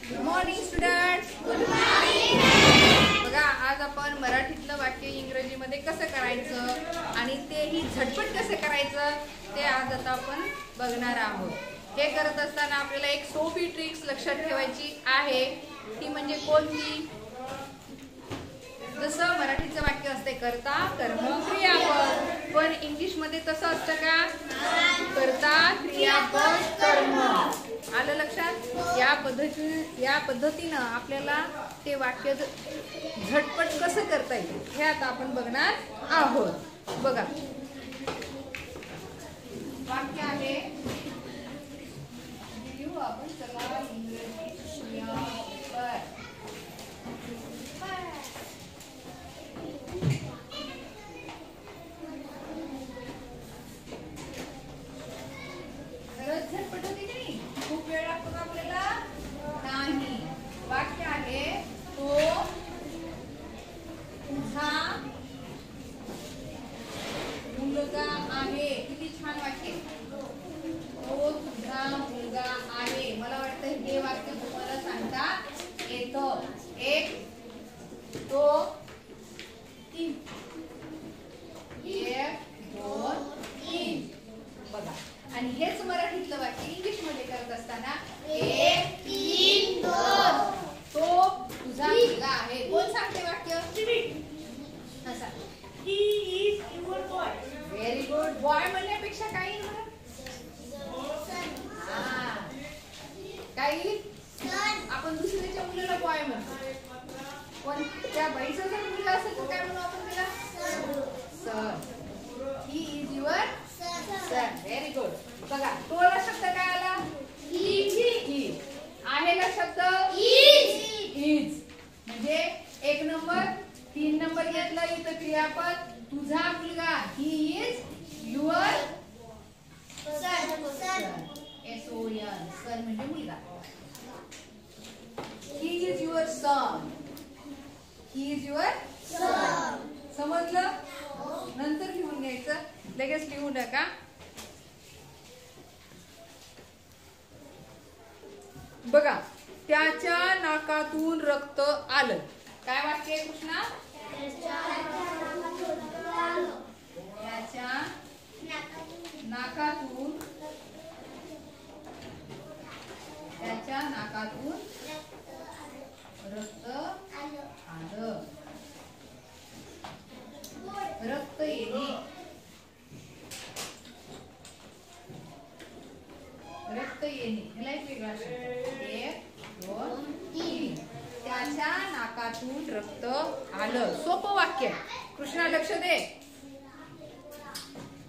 Good morning students. बघा, आज आपण मराठीतलं वाक्य इंग्रजीमध्ये कसं करायचं आणि तेही झटपट कसं करायचं ते आज आता आपण बघणार आहोत. हे करत असताना आपल्याला एक सोपी ट्रिक्स लक्षात ठेवायची आहे. ती म्हणजे कोणती? जसं मराठीचं वाक्य असते कर्ता कर्म क्रियापद, पण इंग्लिश मध्ये तसं असतं का? कर्ता क्रियापद कर्म. आलं लक्षात? या पद्धतीनं आपल्याला ते वाक्य झटपट कसं करता येईल हे आता आपण बघणार आहोत. बघा, वाक्य आहे आपण चला इंग्रजी क्रियापद. झटपट होती नाही, खूप वेळ लागतो का आपल्याला? नाही. वाक्य आहे तो तुझा मुलगा आहे. किती छान वाक्य. तो तुझा मुलगा आहे. मला वाटतं हे वाक्य तुम्हाला सांगता येतं. एक, तो, तीन. एक, दोन, तीन. बघा, आणि हेच मराठीतलं वाक्य इंग्लिश मध्ये करत असताना एक, तीन, दोन. तो तुझा मुलगा आहे. कोण सांगते वाक्य? असा. He is your boy. Very good. Boy म्हणण्यापेक्षा काही काही आपण दुसऱ्याच्या मुलाला बॉय म्हणतो, पण त्या बाईचा जर मुलगा असेल तर काय म्हणू आपण त्याला? Sir. He is your sir. Very good. बघा, तोला शब्द काय आला? ही. आहेला शब्द इज. म्हणजे एक नंबर, तीन नंबर घेतला इथं क्रियापद. तुझा मुलगा. He is your son. SON. सन म्हणजे मुलगा. He is your son. He is your son. समजलं? नंतर लिहून घ्यायचं, लगेच लिहू नका. बघा, त्याच्या नाकातून रक्त आलं. काय वाक्य आहे कृष्णा? त्याच्या नाकातून रक्त आलं. रक्त येणे. रक्त येणे ह्याला एक वेगळा शब्द. एक, दोन, तीन. त्याच्या नाकातून रक्त आलं. सोपं वाक्य. कृष्णा लक्ष दे.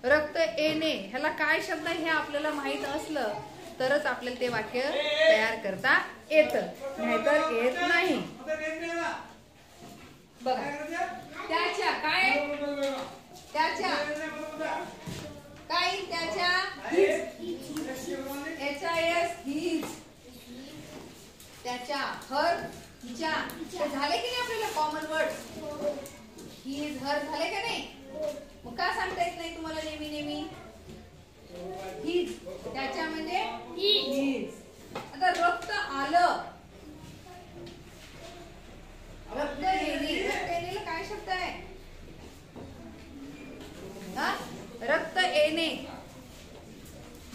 रक्त येणे ह्याला काय शब्द हे आपल्याला माहित असलं तरच आपल्याला ते वाक्य तयार करता येतं, नाहीतर येत नाही. बघा, त्याच्या काय? त्याच्या काय? त्याच्या HIS हिज. त्याच्या हर हिच्या. झाले की नाही आपल्याला कॉमन वर्ड? हिज हर झाले का नाही? मग का सांगता येत नाही तुम्हाला नेहमी नेहमी? हिज. त्याच्या म्हणजे हिज. आता रक्त आलं. रक्त येणे. रक्त येणेला काय शब्द आहे? रक्त येणे.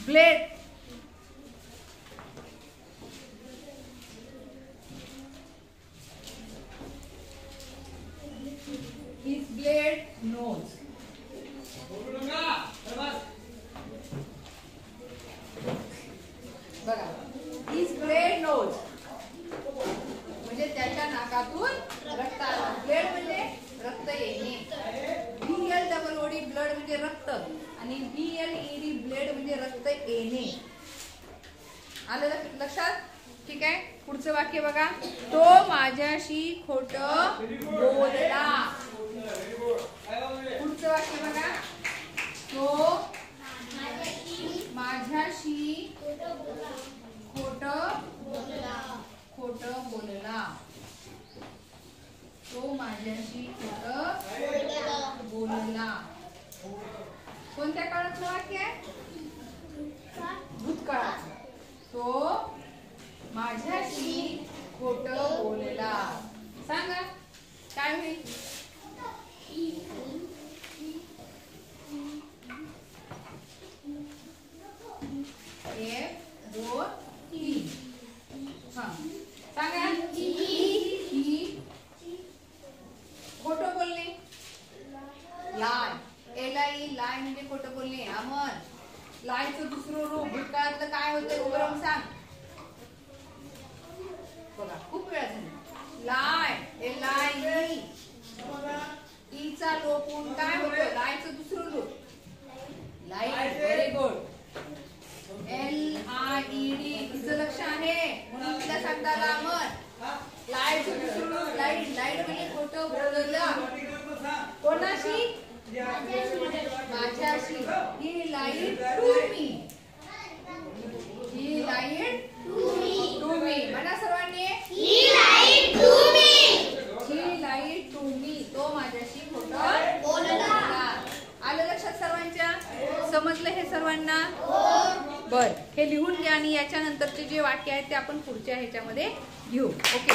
ब्लेड. His blade nose. बघा, his blade nose म्हणजे त्याच्या नाकातून रक्त आलं. ब्लेड म्हणजे रक्त येणे. BLOOD ब्लड म्हणजे रक्त, आणि BLED ब्लेड म्हणजे रक्त येणे. आलं लक्षात? ठीक आहे. पुढचं वाक्य बघा. तो माझ्याशी खोटं बोलला. पुढचं वाक्य बघा. तो माझ्याशी खोटं बोलला. तो माझ्याशी खोटं बोलला. कोणत्या काळातलं वाक्य आहे? भूतकाळात. तो माझ्याशी खोटं बोलला. सांगा काय होईल? एक दोन तीन. हा सांगा. ही खोटं बोलणे. लाय. एलाई लाय म्हणजे खोटं बोलणे. अमर लायचं दुसरं रूप भूतकाळातलं काय होतंय उगरम सांग. बघा खूप वेळा झाला. लाय एलाई ईचा लोप होऊन काय होतं? लायचं दुसरं रूप लाईट. Very good. LIED तिचं लक्ष आहे म्हणून तिला सांगता आला अमर. लाईटचं दुसरं रूप लाईट. लाईट म्हणजे खोटं बोललं. कोणाशी? माझ्याशी. He lied to me. He lied to me. म्हणा सर्वांनी. He lied to me. He lied to me. तो माझ्याशी खोटं बोलला. आलं लक्षात सर्वांच्या? समजलं हे सर्वांना? बर हे लिहून घ्या आणि याच्या नंतरचे जे वाक्य आहेत ते आपण पुढच्या ह्याच्यामध्ये घेऊ. ओके.